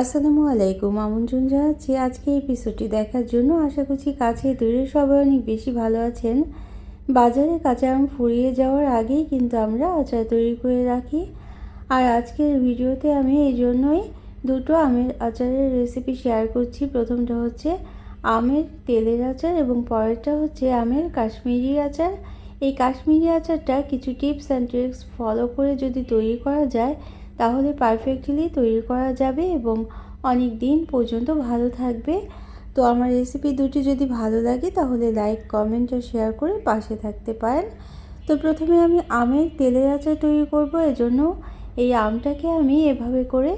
আসসালামু আলাইকুম, আমন্ত্রণ জানাচ্ছি আজকে এপিসোডটি দেখার জন্য। আশা করছি কাছে দূরে সবাই অনেক বেশি ভালো আছেন। বাজারে কাঁচা আম ফুরিয়ে যাওয়ার আগেই কিন্তু আমরা আচার তৈরি করে রাখি। আর আজকের ভিডিওতে আমি এই জন্যই দুটো আমের আচারের রেসিপি শেয়ার করছি। প্রথমটা হচ্ছে আমের তেলের আচার এবং পরেরটা হচ্ছে আমের কাশ্মীরি আচার। এই কাশ্মীরি আচারটা কিছু টিপস অ্যান্ড ট্রিক্স ফলো করে যদি তৈরি করা যায় তাহলে পারফেক্টলি তৈরি করা যাবে এবং অনেক দিন পর্যন্ত ভালো থাকবে। তো আমার রেসিপি দুটি যদি ভালো লাগে তাহলে লাইক, কমেন্ট ও শেয়ার করে পাশে থাকতে পারেন। তো প্রথমে আমি আমের তেলের আচার তৈরি করব। এজন্য এই আমটাকে আমি এভাবে করে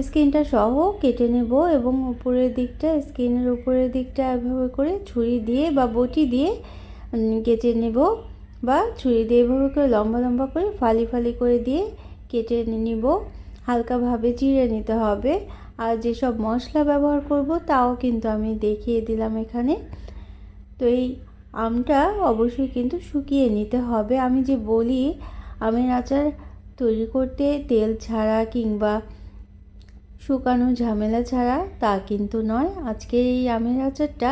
স্কিনটা সহ কেটে নেব এবং উপরের দিকটা, স্কিনের উপরের দিকটা এভাবে করে ছুরি দিয়ে বা বটি দিয়ে কেটে নেব, বা ছুরি দিয়ে এভাবে করে লম্বা লম্বা করে ফালি ফালি করে দিয়ে কেটে নিব। হালকাভাবে চিড়ে নিতে হবে। আর যেসব মশলা ব্যবহার করব তাও কিন্তু আমি দেখিয়ে দিলাম এখানে। তো এই আমটা অবশ্যই কিন্তু শুকিয়ে নিতে হবে। আমি যে বলি আমের আচার তৈরি করতে তেল ছাড়া কিংবা শুকানো ঝামেলা ছাড়া, তা কিন্তু নয়। আজকের এই আমের আচারটা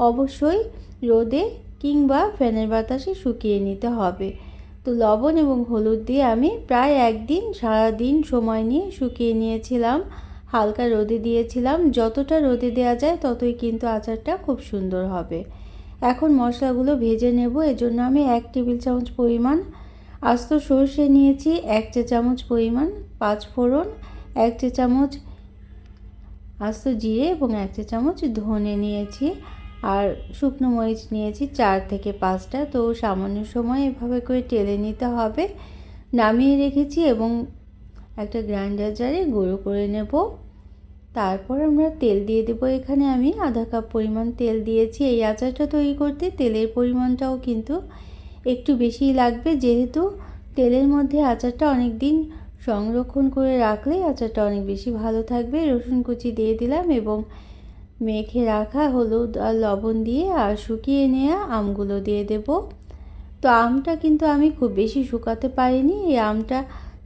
অবশ্যই রোদে কিংবা ফ্যানের বাতাসে শুকিয়ে নিতে হবে। তো লবণ এবং হলুদ দিয়ে আমি প্রায় একদিন সারাদিন সময় নিয়ে শুকিয়ে নিয়েছিলাম। হালকা রোদে দিয়েছিলাম। যতটা রোদে দেওয়া যায় ততই কিন্তু আচারটা খুব সুন্দর হবে। এখন মশলাগুলো ভেজে নেব। এজন্য আমি 1 টেবিল চামচ পরিমাণ আস্ত সর্ষে নিয়েছি, 1 চা চামচ পরিমাণ 5 ফোড়ন, 1 চা চামচ আস্ত জিরে এবং 1 চা চামচ ধনে নিয়েছি। আর শুকনো মরিচ নিয়েছি 4 থেকে 5টা। তো সামান্য সময় এভাবে করে টেলে নিতে হবে। নামিয়ে রেখেছি এবং একটা গ্রাইন্ডার জারে গুঁড়ো করে নেব। তারপর আমরা তেল দিয়ে দেবো। এখানে আমি আধা কাপ পরিমাণ তেল দিয়েছি। এই আচারটা তৈরি করতে তেলের পরিমাণটাও কিন্তু একটু বেশিই লাগবে, যেহেতু তেলের মধ্যে আচারটা অনেক দিন সংরক্ষণ করে রাখলে আচারটা অনেক বেশি ভালো থাকবে। রসুন কুচি দিয়ে দিলাম এবং মেখে রাখা হলুদ আর লবণ দিয়ে আর শুকিয়ে নেওয়া আমগুলো দিয়ে দেব। তো আমটা কিন্তু আমি খুব বেশি শুকাতে পারিনি। এই আমটা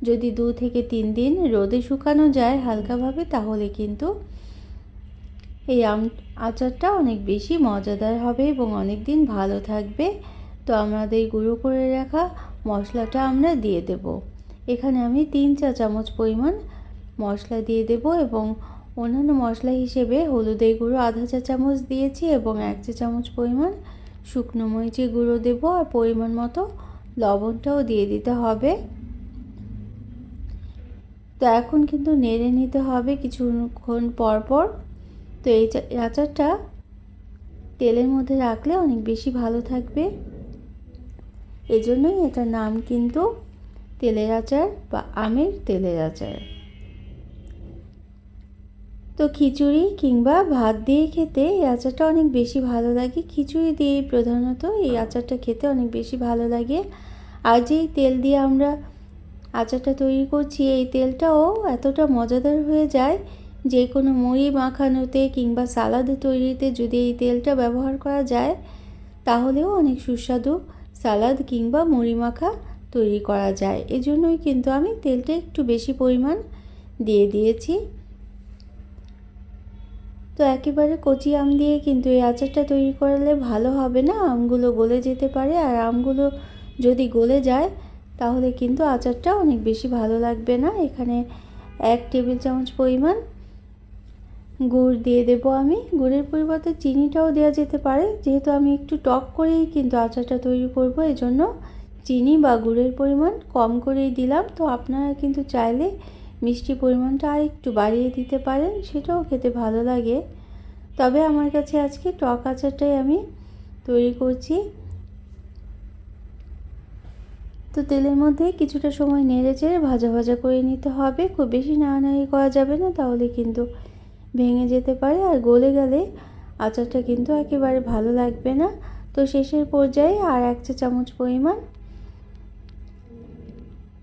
যদি 2 থেকে 3 দিন রোদে শুকানো যায় হালকাভাবে, তাহলে কিন্তু এই আচারটা অনেক বেশি মজাদার হবে এবং অনেক দিন ভালো থাকবে। তো আমাদের গুঁড়ো করে রাখা মশলাটা আমরা দিয়ে দেব। এখানে আমি 3 চা চামচ পরিমাণ মশলা দিয়ে দেব এবং অন্যান্য মশলা হিসেবে হলুদের গুঁড়ো আধা চা চামচ দিয়েছি এবং 1 চা চামচ পরিমাণ শুকনো মরিচের গুঁড়ো দেব। আর পরিমাণ মতো লবণটাও দিয়ে দিতে হবে। তো এখন কিন্তু নেড়ে নিতে হবে কিছুক্ষণ পর পর। তো এই আচারটা তেলের মধ্যে রাখলে অনেক বেশি ভালো থাকবে। এজন্যই এটার নাম কিন্তু তেলের আচার বা আমের তেলের আচার। তো খিচুড়ি কিংবা ভাত দিয়ে খেতে এই আচারটা অনেক বেশি ভালো লাগে। খিচুড়ি দিয়ে প্রধানত এই আচারটা খেতে অনেক বেশি ভালো লাগে। আর যেই তেল দিয়ে আমরা আচারটা তৈরি করছি, এই তেলটাও এতটা মজাদার হয়ে যায়, যে কোনো মুড়ি মাখানোতে কিংবা সালাদ তৈরিতে যদি এই তেলটা ব্যবহার করা যায় তাহলেও অনেক সুস্বাদু সালাদ কিংবা মুড়ি মাখা তৈরি করা যায়। এজন্যই কিন্তু আমি তেলটা একটু বেশি পরিমাণ দিয়ে দিয়েছি। তো একেবারে কচি আম দিয়ে কিন্তু এই আচারটা তৈরি করলে ভালো হবে না, আমগুলো গলে যেতে পারে। আর আমগুলো যদি গলে যায় তাহলে কিন্তু আচারটা অনেক বেশি ভালো লাগবে না। এখানে 1 টেবিল চামচ পরিমাণ গুড় দিয়ে দেবো আমি। গুড়ের পরিবর্তে চিনিটাও দেওয়া যেতে পারে, যেহেতু আমি একটু টক করেই কিন্তু আচারটা তৈরি করব, এজন্য চিনি বা গুড়ের পরিমাণ কম করেই দিলাম। তো আপনারা কিন্তু চাইলে মিষ্টি পরিমাণটা আর একটু বাড়িয়ে দিতে পারেন, সেটাও খেতে ভালো লাগে। তবে আমার কাছে আজকে টক আচারটাই আমি তৈরি করছি। তো তেলের মধ্যে কিছুটা সময় নেড়ে চেড়ে ভাজা ভাজা করে নিতে হবে। খুব বেশি নাড়ানাড়ি করা যাবে না, তাহলে কিন্তু ভেঙে যেতে পারে আর গলে গেলে আচারটা কিন্তু একেবারে ভালো লাগবে না। তো শেষের পর্যায়ে আর 1 চা চামচ পরিমাণ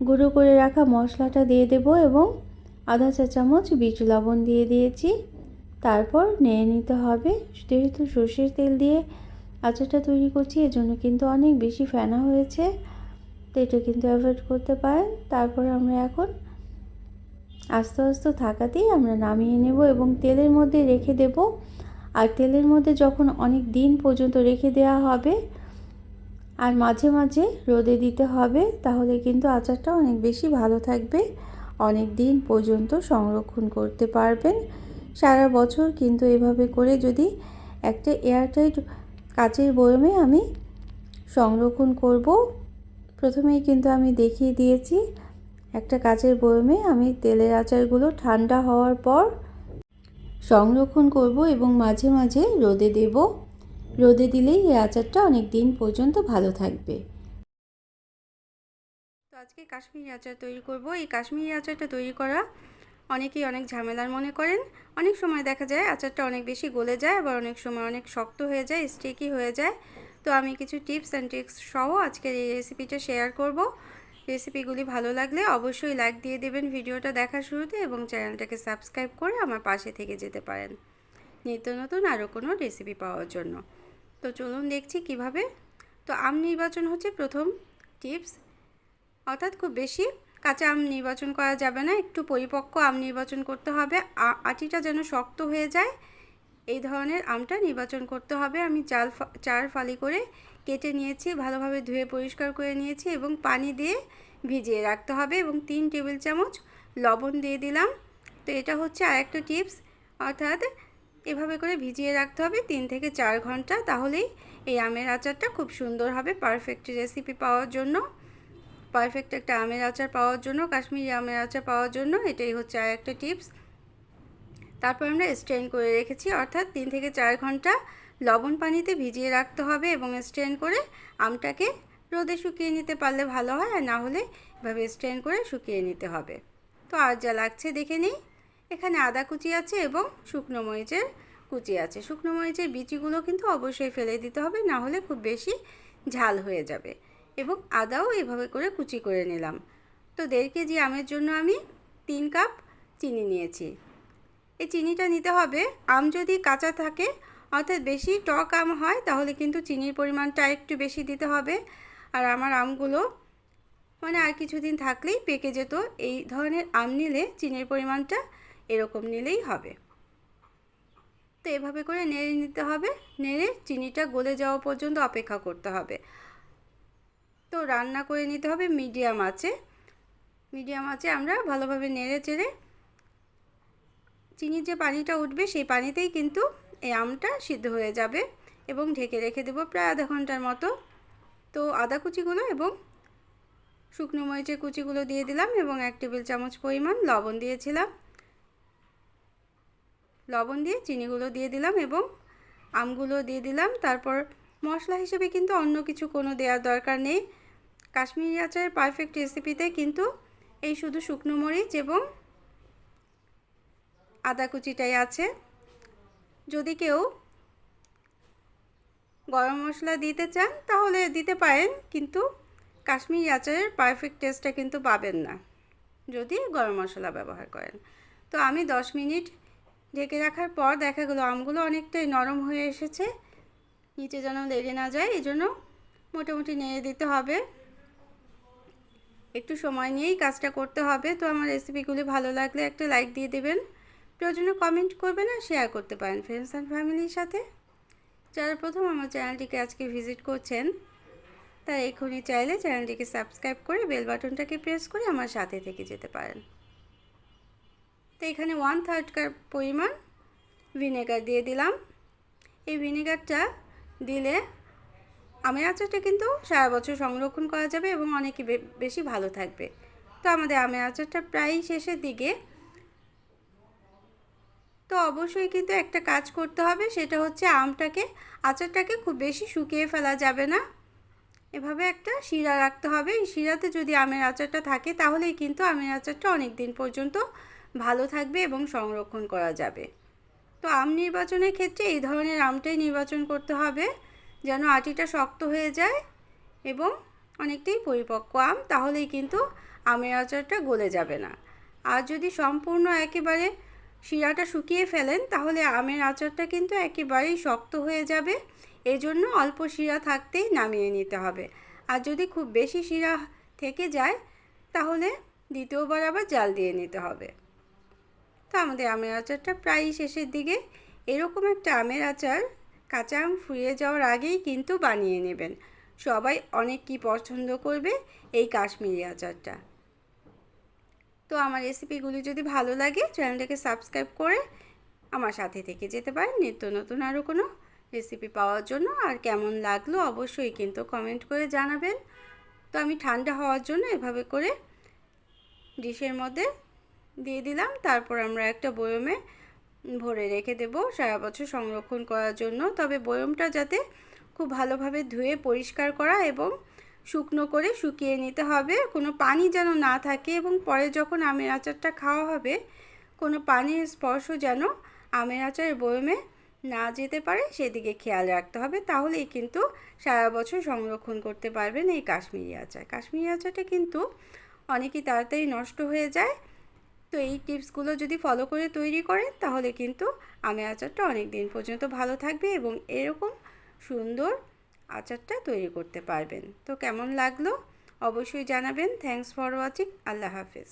গুঁড়ো করে রাখা মশলাটা দিয়ে দেব এবং আধা চা চামচ বিট লবণ দিয়ে দিয়েছি। তারপর নেড়ে নিতে হবে। যেহেতু সর্ষের তেল দিয়ে আচারটা তৈরি করছি, এজন্য কিন্তু অনেক বেশি ফেনা হয়েছে, তো এটা কিন্তু অ্যাভয়েড করতে পারেন। তারপর আমরা এখন আস্তে আস্তে থাকাতেই আমরা নামিয়ে নেব এবং তেলের মধ্যে রেখে দেব। আর তেলের মধ্যে যখন অনেক দিন পর্যন্ত রেখে দেওয়া হবে আর মাঝে মাঝে রোদে দিতে হবে, তাহলে কিন্তু আচারটা অনেক বেশি ভালো থাকবে, অনেক দিন পর্যন্ত সংরক্ষণ করতে পারবেন। সারা বছর কিন্তু এভাবে করে যদি একটা এয়ারটাইট কাচের বয়মে আমি সংরক্ষণ করব। প্রথমেই কিন্তু আমি দেখিয়ে দিয়েছি, একটা কাচের বয়মে আমি তেলের আচারগুলো ঠান্ডা হওয়ার পর সংরক্ষণ করব এবং মাঝে মাঝে রোদে দেব। রোদে দিলেই এই আচারটা অনেক দিন পর্যন্ত ভালো থাকবে। তো আজকে কাশ্মীরি আচার তৈরি করব। এই কাশ্মীরি আচারটা তৈরি করা অনেকেই অনেক ঝামেলার মনে করেন। অনেক সময় দেখা যায় আচারটা অনেক বেশি গলে যায়, আবার অনেক সময় অনেক শক্ত হয়ে যায়, স্টিকি হয়ে যায়। তো আমি কিছু টিপস অ্যান্ড ট্রিক্স সহ আজকের এই রেসিপিটা শেয়ার করব। রেসিপিগুলি ভালো লাগলে অবশ্যই লাইক দিয়ে দেবেন ভিডিওটা দেখার শুরুতে এবং চ্যানেলটাকে সাবস্ক্রাইব করে আমার পাশে থেকে যেতে পারেন নিত্য নতুন আরও কোনো রেসিপি পাওয়ার জন্য। তো চলুন দেখছি কিভাবে। তো আম নির্বাচন হচ্ছে প্রথম টিপস, অর্থাৎ খুব বেশি কাঁচা আম নির্বাচন করা যাবে না, একটু পরিপক্ক আম নির্বাচন করতে হবে। আটিটা যেন শক্ত হয়ে যায় এই ধরনের আমটা নির্বাচন করতে হবে। আমি 4 ফালি করে কেটে নিয়েছি, ভালোভাবে ধুয়ে পরিষ্কার করে নিয়েছি এবং পানি দিয়ে ভিজিয়ে রাখতে হবে এবং 3 টেবিল চামচ লবণ দিয়ে দিলাম। তো এটা হচ্ছে আরেকটা টিপস, অর্থাৎ এভাবে করে ভিজিয়ে রাখতে হবে 3 থেকে 4 ঘন্টা, তাহলেই এই আমের আচারটা খুব সুন্দর হবে। পারফেক্ট রেসিপি পাওয়ার জন্য, পারফেক্ট একটা আমের আচার পাওয়ার জন্য, কাশ্মীরি আমের আচার পাওয়ার জন্য এটাই হচ্ছে আরেকটা টিপস। তারপর আমরা স্ট্রেন করে রেখেছি, অর্থাৎ 3 থেকে 4 ঘন্টা লবণ পানিতে ভিজিয়ে রাখতে হবে এবং স্ট্রেন করে আমটাকে রোদে শুকিয়ে নিতে পারলে ভালো হয়, আর না হলে এভাবে স্ট্রেন করে শুকিয়ে নিতে হবে। তো আর যা লাগছে দেখে নিই। এখানে আদা কুচি আছে এবং শুকনো মরিচের কুচি আছে। শুকনো মরিচের বিচিগুলো কিন্তু অবশ্যই ফেলে দিতে হবে, না হলে খুব বেশি ঝাল হয়ে যাবে। এবং আদাও এভাবে করে কুচি করে নিলাম। তো 1.5 কেজি আমের জন্য আমি 3 কাপ চিনি নিয়েছি। এই চিনিটা নিতে হবে, আম যদি কাঁচা থাকে অর্থাৎ বেশি টক আম হয় তাহলে কিন্তু চিনির পরিমাণটা একটু বেশি দিতে হবে। আর আমার আমগুলো মানে আর কিছুদিন থাকলেই পেকে যেত, এই ধরনের আম নিলে চিনির পরিমাণটা এরকম নিলেই হবে। তো এভাবে করে নেড়ে নিতে হবে, নেড়ে চিনিটা গলে যাওয়া পর্যন্ত অপেক্ষা করতে হবে। তো রান্না করে নিতে হবে মিডিয়াম আঁচে। মিডিয়াম আঁচে আমরা ভালোভাবে নেড়ে চেড়ে চিনির যে পানিটা উঠবে সেই পানিতেই কিন্তু এই আমটা সিদ্ধ হয়ে যাবে এবং ঢেকে রেখে দেবো প্রায় আধা ঘন্টার মতো। তো আদা কুচিগুলো এবং শুকনো মরিচের কুচিগুলো দিয়ে দিলাম এবং 1 টেবিল চামচ পরিমাণ লবণ দিয়েছিলাম। লবণ দিয়ে চিনিগুলো দিয়ে দিলাম এবং আমগুলো দিয়ে দিলাম। তারপর মশলা হিসেবে কিন্তু অন্য কিছু কোনো দেওয়ার দরকার নেই। কাশ্মীরি আচারের পারফেক্ট রেসিপিতে কিন্তু এই শুধু শুকনো মরিচ এবং আদা কুচিটাই আছে। যদি কেউ গরম মশলা দিতে চান তাহলে দিতে পারেন, কিন্তু কাশ্মীরি আচারের পারফেক্ট টেস্টটা কিন্তু পাবেন না যদি গরম মশলা ব্যবহার করেন। তো আমি 10 মিনিট ঢেকে রাখার পর দেখা গেলো আমগুলো অনেকটাই নরম হয়ে এসেছে, নিচে যেন লেগে না যায়, এই জন্য মোটামুটি নেড়ে দিতে হবে। একটু সময় নিয়েই কাজটা করতে হবে। তো আমার রেসিপিগুলি ভালো লাগলে একটা লাইক দিয়ে দেবেন, প্রয়োজনে কমেন্ট করবেন আর শেয়ার করতে পারেন ফ্রেন্ডস অ্যান্ড ফ্যামিলির সাথে। যারা প্রথম আমার চ্যানেলটিকে আজকে ভিজিট করছেন তারা এখনই চাইলে চ্যানেলটিকে সাবস্ক্রাইব করে বেল বাটনটাকে প্রেস করে আমার সাথে থেকে যেতে পারেন। তো এখানে 1/3 কাপ পরিমাণ ভিনেগার দিয়ে দিলাম। এই ভিনেগারটা দিলে আমের আচারটা কিন্তু সারা বছর সংরক্ষণ করা যাবে এবং অনেক বেশি ভালো থাকবে। তো আমাদের আমের আচারটা প্রায় শেষের দিকে। তো অবশ্যই কিন্তু একটা কাজ করতে হবে, সেটা হচ্ছে আচারটাকে খুব বেশি শুকিয়ে ফেলা যাবে না। এভাবে একটা শিরা রাখতে হবে। এই শিরাতে যদি আমের আচারটা থাকে তাহলেই কিন্তু আমের আচারটা অনেক দিন পর্যন্ত ভালো থাকবে এবং সংরক্ষণ করা যাবে। তো আম নির্বাচনের ক্ষেত্রে এই ধরনের আমটাই নির্বাচন করতে হবে যেন আটিটা শক্ত হয়ে যায় এবং অনেকটাই পরিপক্ক আম, তাহলেই কিন্তু আমের আচারটা গলে যাবে না। আর যদি সম্পূর্ণ একেবারে শিরাটা শুকিয়ে ফেলেন তাহলে আমের আচারটা কিন্তু একেবারেই শক্ত হয়ে যাবে, এজন্য অল্প শিরা থাকতেই নামিয়ে নিতে হবে। আর যদি খুব বেশি শিরা থেকে যায় তাহলে দ্বিতীয়বার আবার জাল দিয়ে নিতে হবে। তো আমাদের আমের আচারটা প্রায়ই শেষের দিকে। এরকম একটা আমের আচার কাঁচা আম ফুরিয়ে যাওয়ার আগেই কিন্তু বানিয়ে নেবেন। সবাই অনেক কি পছন্দ করবে এই কাশ্মীরি আচারটা। তো আমার রেসিপিগুলি যদি ভালো লাগে চ্যানেলটাকে সাবস্ক্রাইব করে আমার সাথে থেকে যেতে পারেন নিত্য নতুন আরও কোনো রেসিপি পাওয়ার জন্য। আর কেমন লাগলো অবশ্যই কিন্তু কমেন্ট করে জানাবেন। তো আমি ঠান্ডা হওয়ার জন্য এভাবে করে ডিশের মধ্যে দিয়ে দিলাম। তারপর আমরা একটা বয়মে ভরে রেখে দেব সারা বছর সংরক্ষণ করার জন্য। তবে বয়মটা যাতে খুব ভালোভাবে ধুয়ে পরিষ্কার করা এবং শুকনো করে শুকিয়ে নিতে হবে, কোনো পানি যেন না থাকে এবং পরে যখন আমের আচারটা খাওয়া হবে কোনো পানির স্পর্শ যেন আমের আচারের বয়মে না যেতে পারে সেদিকে খেয়াল রাখতে হবে। তাহলেই কিন্তু সারা বছর সংরক্ষণ করতে পারবেন এই কাশ্মীরি আচার। কাশ্মীরি আচারটা কিন্তু অনেকই তাড়াতাড়ি নষ্ট হয়ে যায়। তো এই টিপসগুলো যদি ফলো করে তৈরি করেন তাহলে কিন্তু আমের আচারটা অনেক দিন পর্যন্ত ভালো থাকবে এবং এরকম সুন্দর আচারটা তৈরি করতে পারবেন। তো কেমন লাগলো অবশ্যই জানাবেন। Thanks for watching. আল্লাহ হাফেজ।